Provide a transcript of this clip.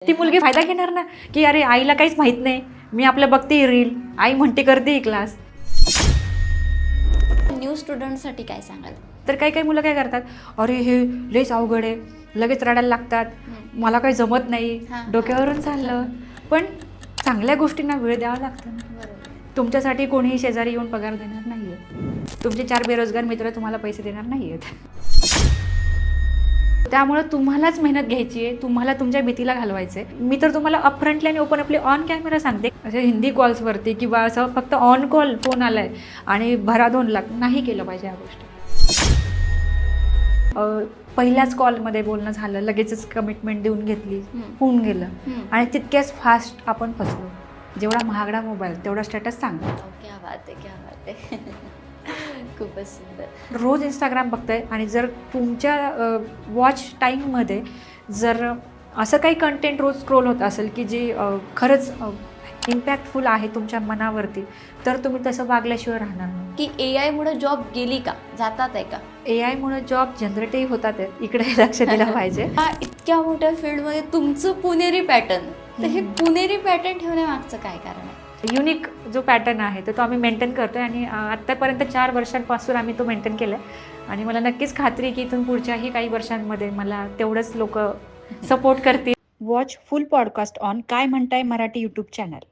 ती मुलगी फायदा घेणार ना, की अरे आईला काहीच माहित नाही, मी आपलं बघते रील, आई म्हणते करते क्लास. न्यू स्टुडंटसाठी काय सांगाल? तर काही काही मुलं काय करतात, अरे हे लयच अवघड आहे, लगेच रडायला लागतात, मला काही जमत नाही, डोक्यावरून चाललं. पण चांगल्या गोष्टींना वेळ द्यावा लागतो ना. तुमच्यासाठी कोणीही शेजारी येऊन पगार देणार नाही आहे, तुमचे 4 बेरोजगार मित्र तुम्हाला पैसे देणार नाही आहेत. त्यामुळे तुम्हालाच मेहनत घ्यायची आहे, तुम्हाला तुमच्या भीतीला घालवायचं आहे. मी तर तुम्हाला अपफ्रंटली आणि ओपन आपली ऑन कॅमेरा सांगते, असे हिंदी कॉल्सवरती किंवा असं फक्त ऑन कॉल फोन आला आहे आणि भरा 2 लाख नाही केलं पाहिजे ह्या गोष्टी. पहिल्याच कॉलमध्ये बोलणं झालं, लगेचच कमिटमेंट देऊन घेतली, होऊन गेलं आणि तितक्याच फास्ट आपण फसलो. जेवढा महागडा मोबाईल तेवढा स्टेटस चांगला. क्या बात आहे, क्या बात आहे. खूपच सुंदर. रोज इंस्टाग्राम बघताय आणि जर तुमच्या वॉच टाईममध्ये जर असं काही कंटेंट रोज स्क्रोल होत असेल की जे खरंच इम्पॅक्टफुल आहे तुमच्या मनावरती, तर तुम्ही तसं वागल्याशिवाय राहणार नाही. की AI मुळे जॉब गेली का, जातात आहे का? AI मुळे जॉब जनरेटही होतात आहेत, इकडे लक्ष दिलं पाहिजे. इतक्या मोठ्या फील्डमध्ये तुमचं पुणेरी पॅटर्न, तर हे पुणेरी पॅटर्न ठेवण्यामागचं काय कारण आहे? युनिक जो पॅटर्न आहे तर तो आम्ही मेंटेन करतो आहे आणि आत्तापर्यंत 4 वर्षांपासून आम्ही तो मेंटेन केला आहे आणि मला नक्कीच खात्री की इथून पुढच्याही काही वर्षांमध्ये मला तेवढंच लोक सपोर्ट करतील. वॉच फुल पॉडकास्ट ऑन काय म्हणताय मराठी यूट्यूब चॅनल.